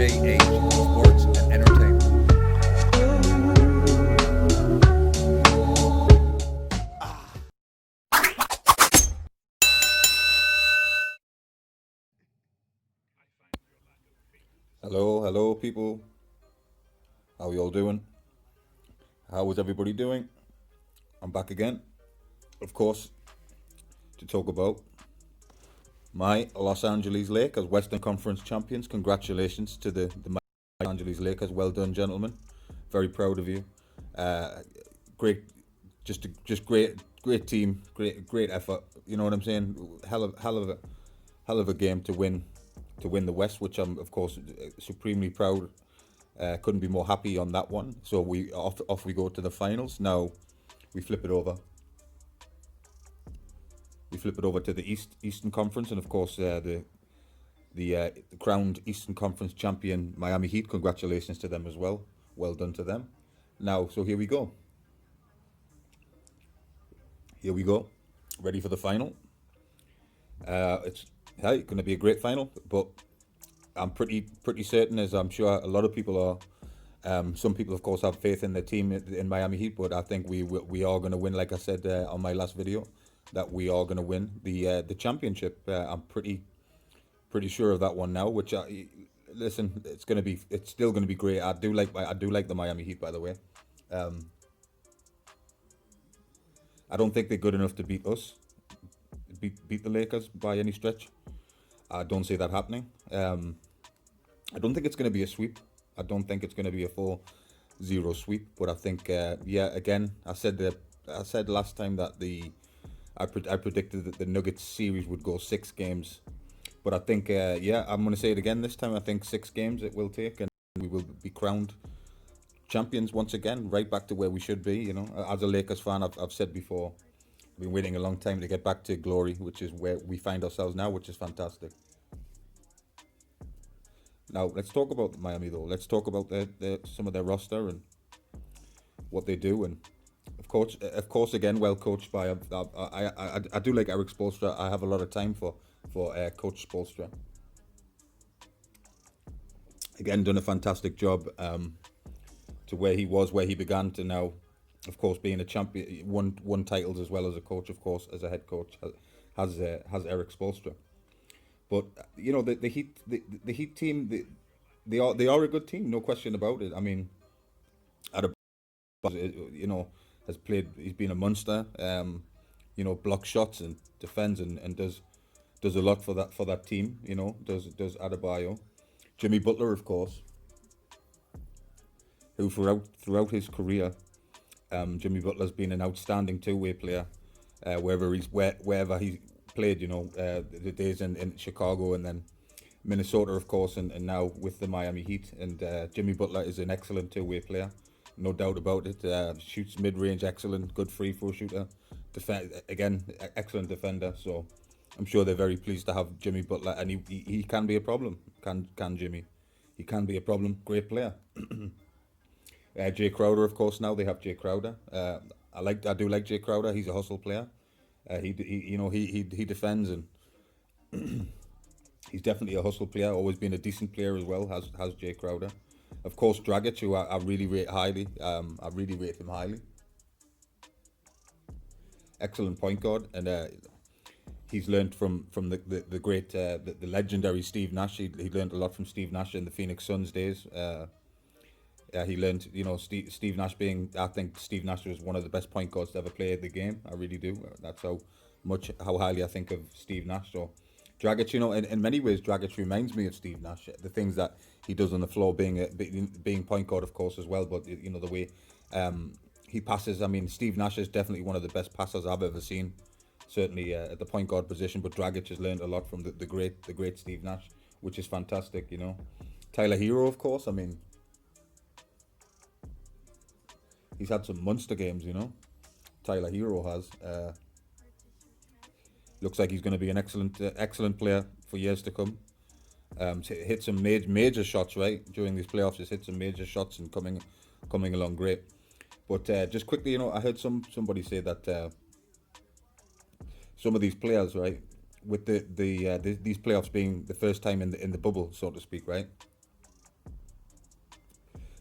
JH Sports and Entertainment. Hello, people. How you all doing? How is everybody doing? I'm back again, of course, to talk about my Los Angeles Lakers, Western Conference champions. Congratulations to the Los Angeles Lakers. Well done, gentlemen. Very proud of you. Uh, great, just great team, great effort. You know what I'm saying? Hell of a game to win the West, which I'm of course supremely proud. Couldn't be more happy on that one. So we go to the finals. Now we flip it over. We flip it over to the Eastern Conference, and of course the crowned Eastern Conference champion Miami Heat. Congratulations to them as well. Well done to them. Now, so here we go. Here we go. Ready for the final. It's going to be a great final, but I'm pretty certain, as I'm sure a lot of people are. Some people, of course, have faith in their team in Miami Heat, but I think we are going to win. Like I said on my last video, that we are going to win the championship. I'm pretty sure of that one now. Which listen, it's still going to be great. I do like the Miami Heat, by the way. Um, I don't think they're good enough to beat us, beat the Lakers by any stretch. I don't see that happening. I don't think it's going to be a sweep. I don't think it's going to be a 4-0 sweep. But I think, yeah, again, I said last time that I predicted that the Nuggets series would go 6 games. But I think, yeah, I'm going to say it again this time. I think 6 games it will take, and we will be crowned champions once again, right back to where we should be. You know, as a Lakers fan, I've said before, I've been waiting a long time to get back to glory, which is where we find ourselves now, which is fantastic. Now let's talk about Miami though. Let's talk about some of their roster and what they do, and of course, again, well coached by. I do like Eric Spoelstra. I have a lot of time for Coach Spoelstra. Again, done a fantastic job to where he was, where he began to now. Of course, being a champion, won titles as well as a coach. Of course, as a head coach, has Eric Spoelstra. But you know the Heat team, they are a good team, no question about it. I mean, at a you know has played. He's been a monster. You know, blocks shots and defends and does a lot for that team. You know, does Adebayo, Jimmy Butler, of course, who throughout his career, Jimmy Butler's been an outstanding two-way player. Wherever he's played, you know, the days in Chicago and then Minnesota, of course, and now with the Miami Heat. And Jimmy Butler is an excellent two-way player, no doubt about it. Shoots mid-range, excellent, good free throw shooter. Again, excellent defender. So I'm sure they're very pleased to have Jimmy Butler, and he can be a problem. Can Jimmy? He can be a problem. Great player. Jay Crowder, of course. Now they have Jay Crowder. I do like Jay Crowder. He's a hustle player. He defends, and he's definitely a hustle player. Always been a decent player as well. Has Jay Crowder. Of course, Dragic, who I really rate highly. I really rate him highly. Excellent point guard, and he's learned from the great the legendary Steve Nash. He learned a lot from Steve Nash in the Phoenix Suns days. He learned, you know, Steve Nash being. I think Steve Nash was one of the best point guards to ever play the game. I really do. That's how highly I think of Steve Nash. So, Dragic, you know, in many ways, Dragic reminds me of Steve Nash. The things that he does on the floor, being point guard, of course, as well. But you know the way he passes. I mean, Steve Nash is definitely one of the best passers I've ever seen. Certainly at the point guard position. But Dragic has learned a lot from the great Steve Nash, which is fantastic. You know, Tyler Hero, of course. I mean, he's had some monster games, you know. Tyler Hero has. Looks like he's going to be an excellent player for years to come. Hit some major shots right during these playoffs. He's hit some major shots and coming along great. But just quickly, you know, I heard somebody say that some of these players, right, with these playoffs being the first time in the bubble, so to speak, right.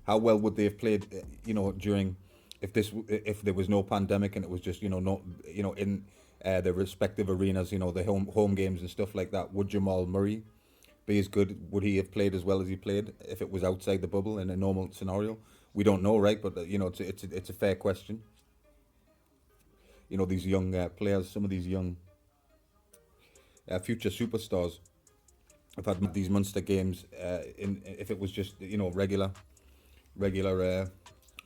How well would they have played? During if there was no pandemic and it was just not in the respective arenas, the home games and stuff like that. Would Jamal Murray be as good? Would he have played as well as he played if it was outside the bubble in a normal scenario? We don't know, right? But it's a fair question. These young players, some of these young future superstars have had these monster games. In if it was just regular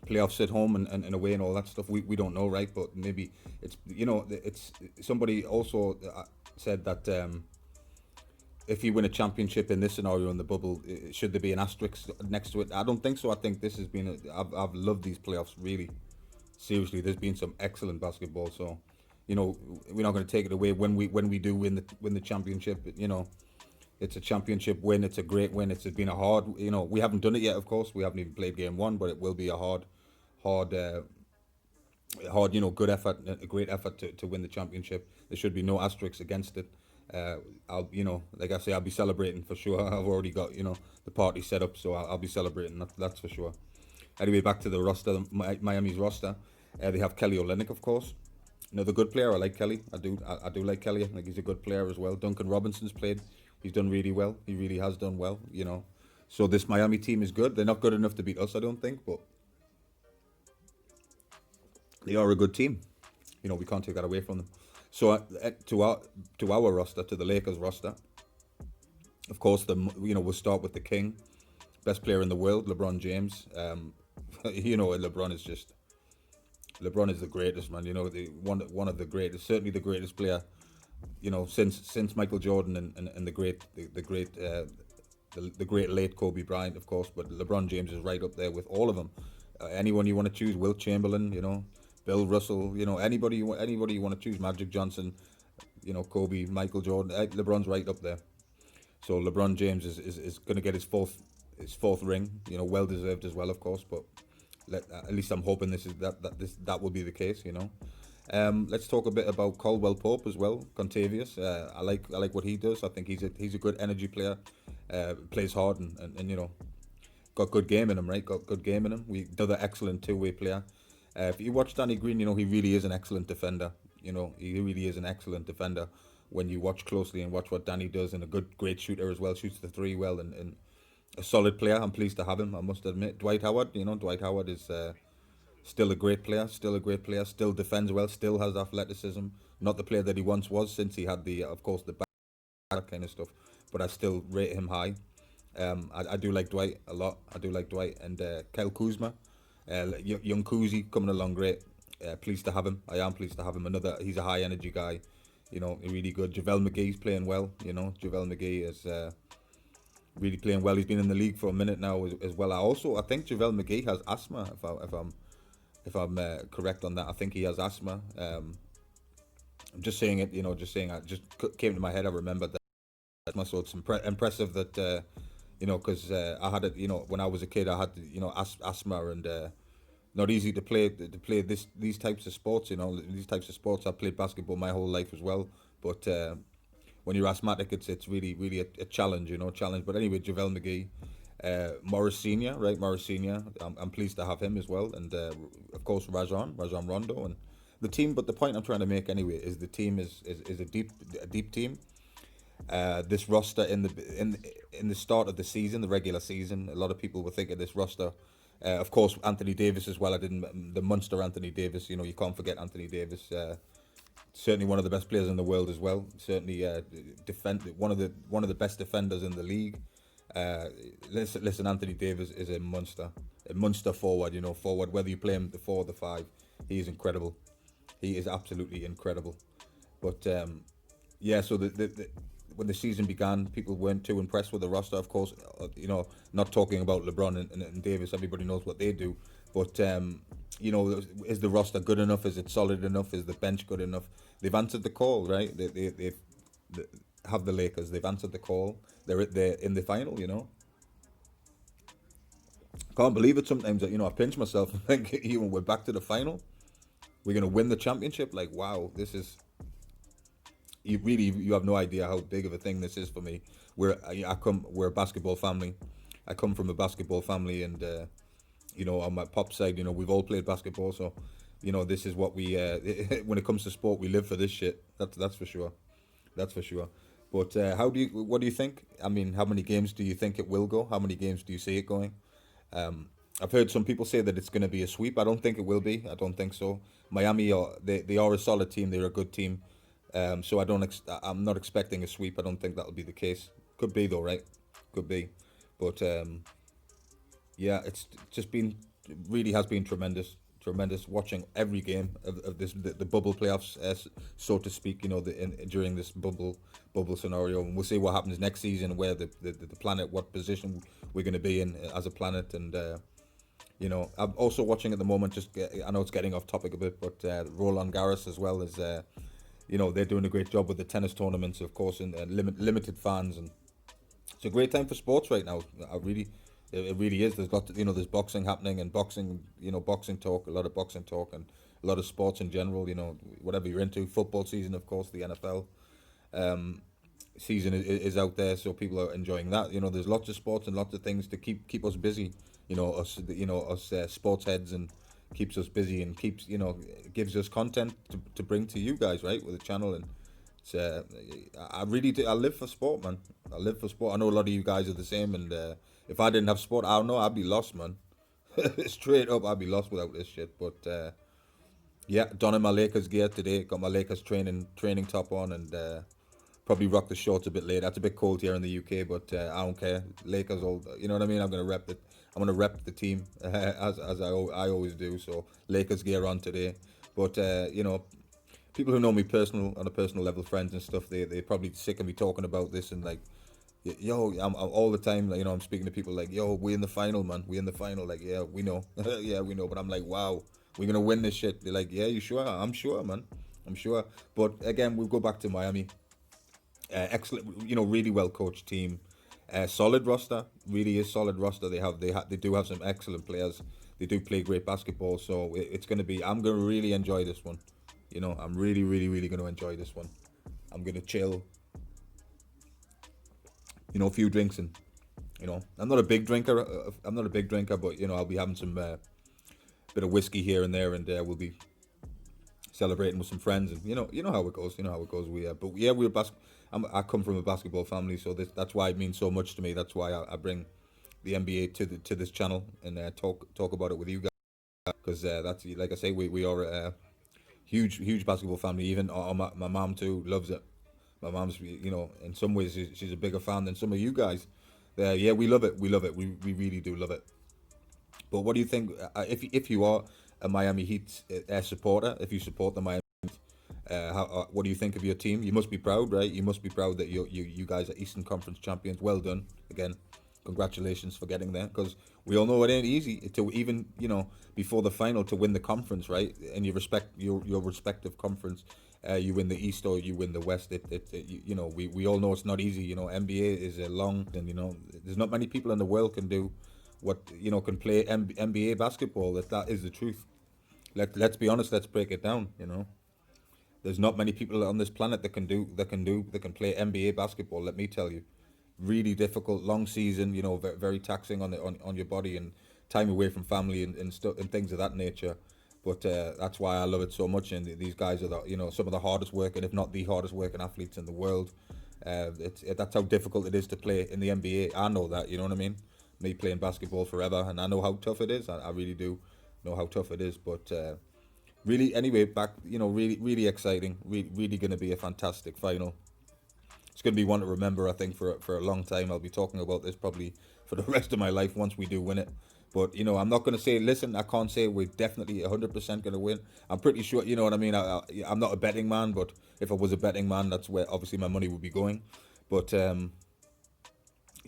playoffs at home and away and all that stuff, we don't know, right? But maybe it's somebody also said that if you win a championship in this scenario in the bubble, should there be an asterisk next to it? I don't think so. I think this has been I've loved these playoffs, really. Seriously, there's been some excellent basketball. So we're not going to take it away when we do win the championship. It's a championship win. It's a great win. It's been a hard, we haven't done it yet, of course. We haven't even played game one, but it will be a hard, good effort, a great effort to win the championship. There should be no asterisks against it. Like I say, I'll be celebrating for sure. I've already got, the party set up, so I'll be celebrating. That's for sure. Anyway, back to the roster, Miami's roster. They have Kelly Olynyk, of course. Another good player. I like Kelly. I do like Kelly. I think he's a good player as well. Duncan Robinson's played. He's done really well. He really has done well, So this Miami team is good. They're not good enough to beat us, I don't think, but they are a good team. We can't take that away from them. So to our roster, to the Lakers roster, of course, we'll start with the king, best player in the world, LeBron James. LeBron is the greatest, man. One of the greatest, certainly the greatest player. Since Michael Jordan and the great late Kobe Bryant, of course, but LeBron James is right up there with all of them. Anyone you want to choose, Wilt Chamberlain, Bill Russell, anybody you want to choose, Magic Johnson, Kobe, Michael Jordan, LeBron's right up there. So LeBron James is going to get his fourth ring, well deserved as well, of course, but at least I'm hoping that will be the case, Let's talk a bit about Caldwell Pope as well. Contavious, I like what he does. I think he's a good energy player. Plays hard and got good game in him, right? Got good game in him. Another excellent two-way player. If you watch Danny Green, he really is an excellent defender. He really is an excellent defender when you watch closely and watch what Danny does, and great shooter as well. Shoots the three well and a solid player. I'm pleased to have him, I must admit. Dwight Howard, Dwight Howard is still a great player, still defends well, still has athleticism. Not the player that he once was, since he had the back kind of stuff, but I still rate him high. I do like Dwight a lot. And Kyle Kuzma, young Kuzi, coming along great. Pleased to have him. I am pleased to have him. He's a high energy guy, really good. JaVale McGee's playing well. JaVale McGee is really playing well. He's been in the league for a minute now as well. I think JaVale McGee has asthma. If I'm correct on that, I think he has asthma. I'm just saying it, it just came to my head. I remembered that. So it's impressive that, because I had it, when I was a kid, I had, asthma and not easy to play these types of sports, these types of sports. I played basketball my whole life as well, but when you're asthmatic, it's really, really a challenge, challenge. But anyway, JaVale McGee. Morris Senior, right? Morris Senior. I'm pleased to have him as well, and of course Rajon Rondo and the team. But the point I'm trying to make anyway is the team is a deep team. This roster in the start of the season, the regular season, a lot of people were thinking this roster. Of course, Anthony Davis as well. The monster Anthony Davis. You can't forget Anthony Davis. Certainly one of the best players in the world as well. Certainly one of the best defenders in the league. Listen, Anthony Davis is a monster forward. Forward, whether you play him the 4 or the 5, he is incredible. He is absolutely incredible. But so when the season began, people weren't too impressed with the roster. Of course, not talking about LeBron and Davis. Everybody knows what they do. But is the roster good enough? Is it solid enough? Is the bench good enough? They've answered the call, right? They have the Lakers. They've answered the call. They're in the final, Can't believe it sometimes that, I pinch myself and think, we're back to the final. We're going to win the championship. Like, wow, this is... You have no idea how big of a thing this is for me. We're a basketball family. I come from a basketball family, and you know, on my pop side, you know, we've all played basketball, so you know, this is what we when it comes to sport, we live for this shit. That's for sure. That's for sure. But what do you think? I mean, how many games do you think it will go? How many games do you see it going? I've heard some people say that it's going to be a sweep. I don't think it will be. I don't think so. Miami are they are a solid team. They're a good team. So I'm not expecting a sweep. I don't think that'll be the case. Could be though, right? Could be. But yeah, it's just been really has been tremendous watching every game of this the bubble playoffs, so to speak. You know, during this bubble scenario, and we'll see what happens next season, where the planet, what position we're going to be in as a planet, and you know, I'm also watching at the moment. I know it's getting off topic a bit, but Roland Garros as well as you know, they're doing a great job with the tennis tournaments, of course, and limited fans, and it's a great time for sports right now. It really is. There's you know, there's boxing happening, and boxing, you know, boxing talk, a lot of boxing talk, and a lot of sports in general. You know, whatever you're into. Football season, of course, the NFL season is out there, so people are enjoying that. You know, there's lots of sports and lots of things to keep us busy. You know, us sports heads, and keeps us busy, and keeps, you know, gives us content to bring to you guys, right, with the channel. And it's I really do. I live for sport, man. I live for sport. I know a lot of you guys are the same, and if I didn't have sport, I don't know, I'd be lost, man. Straight up, I'd be lost without this shit. But yeah, donning my Lakers gear today. Got my Lakers training top on, and probably rock the shorts a bit later. It's a bit cold here in the UK, but I don't care. Lakers, all, you know what I mean. I'm gonna rep it. I'm gonna rep the team as I always do. So Lakers gear on today. But you know, people who know me on a personal level, friends and stuff, they're probably sick of me talking about this, and like, yo, I'm all the time, like, you know, I'm speaking to people like, yo, we in the final, man. We in the final. Like, yeah, we know. Yeah, we know. But I'm like, wow, we're gonna win this shit. They're like, yeah, you sure? I'm sure, man. I'm sure. But again, we'll go back to Miami. Excellent, you know, really well coached team. Solid roster, really is solid roster. They do have some excellent players. They do play great basketball. So it's gonna be. I'm gonna really enjoy this one. You know, I'm really, really, really gonna enjoy this one. I'm gonna chill. You know, a few drinks, and you know, I'm not a big drinker. But you know, I'll be having some bit of whiskey here and there, and we'll be celebrating with some friends, and you know how it goes. You know how it goes. But yeah, I come from a basketball family, so that's why it means so much to me. That's why I bring the NBA to this channel, and talk about it with you guys, because that's, like I say, we are a huge basketball family. Even my mom too loves it. My mom's, you know, in some ways she's a bigger fan than some of you guys. Yeah, we love it. We really do love it. But what do you think, if you are a Miami Heat supporter, if you support the Miami Heat, what do you think of your team? You must be proud, right? You must be proud that you guys are Eastern Conference champions. Well done again. Congratulations for getting there, because we all know it ain't easy to even, you know, before the final, to win the conference, right? And you respect your respective conference. You win the East or you win the West. You know, we all know it's not easy. You know, NBA is a long, and you know, there's not many people in the world can do what, you know, can play NBA basketball. That is the truth. Let's be honest. Let's break it down. You know, there's not many people on this planet that can play NBA basketball. Let me tell you, really difficult, long season. You know, very taxing on your body, and time away from family and stuff and things of that nature. But that's why I love it so much. And these guys are some of the hardest working, if not the hardest working athletes in the world. That's how difficult it is to play in the NBA. I know that, you know what I mean? Me playing basketball forever, and I know how tough it is. I really do know how tough it is. But really, anyway, back, you know, really exciting. Really going to be a fantastic final. It's going to be one to remember, I think, for a long time. I'll be talking about this probably for the rest of my life once we do win it. But, you know, I'm not going to say, listen, I can't say we're definitely 100% going to win. I'm pretty sure, you know what I mean? I'm not a betting man, but if I was a betting man, that's where obviously my money would be going. But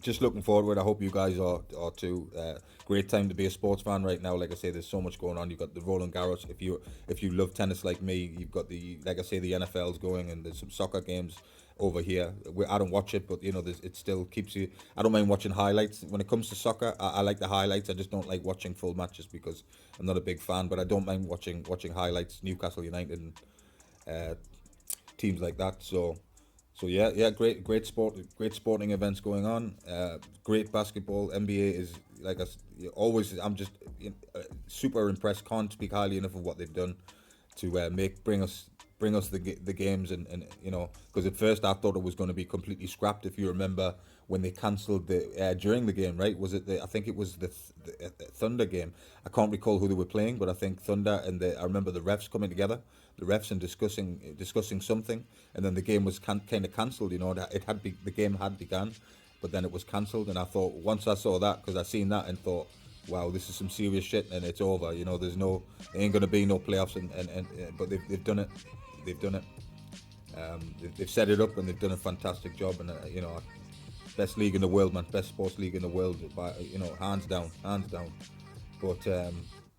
just looking forward. I hope you guys are too. Great time to be a sports fan right now. Like I say, there's so much going on. You've got the Roland Garros. If you love tennis like me, you've got the NFL's going, and there's some soccer games over here. I don't watch it, but you know, it still keeps you. I don't mind watching highlights. When it comes to soccer, I like the highlights. I just don't like watching full matches because I'm not a big fan. But I don't mind watching highlights. Newcastle United and teams like that. So So yeah, great great sporting events going on. Great basketball. NBA is like always. I'm just super impressed. Can't speak highly enough of what they've done to bring us the games and because at first I thought it was going to be completely scrapped. If you remember when they cancelled the during the game, right? Was it I think it was the Thunder game. I can't recall who they were playing, but I think Thunder and I remember the refs coming together, the refs and discussing something, and then the game was kind of cancelled. The game had begun, but then it was cancelled, and I thought once I saw that, because I seen that and thought, wow, this is some serious shit, and it's over. There ain't gonna be no playoffs, but they've done it. They've done it. They've set it up, and they've done a fantastic job. And best league in the world, man. Best sports league in the world, by hands down, hands down. But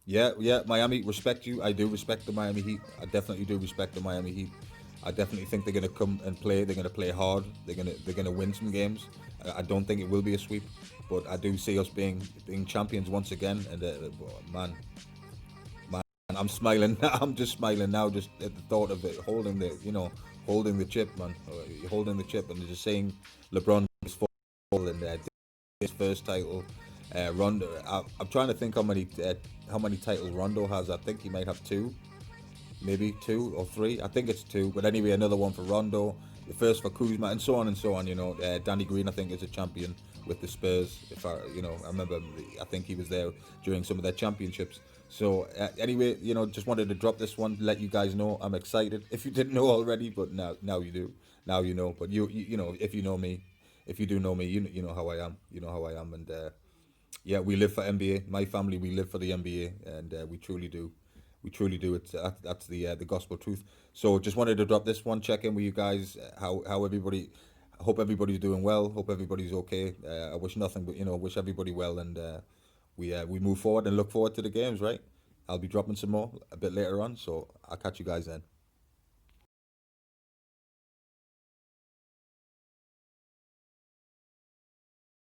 yeah, Miami, respect you. I do respect the Miami Heat. I definitely do respect the Miami Heat. I definitely think they're gonna come and play. They're gonna play hard. They're gonna win some games. I don't think it will be a sweep, but I do see us being champions once again. And man, I'm smiling. I'm just smiling now, just at the thought of it, holding the chip, man. Holding the chip, and just saying LeBron is full and his first title. Rondo. I'm trying to think how many titles Rondo has. I think he might have two, maybe 2 or 3. I think it's 2. But anyway, another one for Rondo, the first for Kuzma, and so on and so on. Danny Green, I think, is a champion with the Spurs. If I remember, I think he was there during some of their championships. So anyway, just wanted to drop this one, let you guys know I'm excited. If you didn't know already, but now you do. Now you know. But you know, if you know me, if you do know me, you know how I am. You know how I am, and yeah, we live for NBA. My family, we live for the NBA, and we truly do. We truly do. That's the gospel truth. So just wanted to drop this one, check in with you guys. How everybody. I hope everybody's doing well. Hope everybody's okay. I wish nothing but wish everybody well, and we move forward and look forward to the games. Right. I'll be dropping some more a bit later on. So I'll catch you guys then.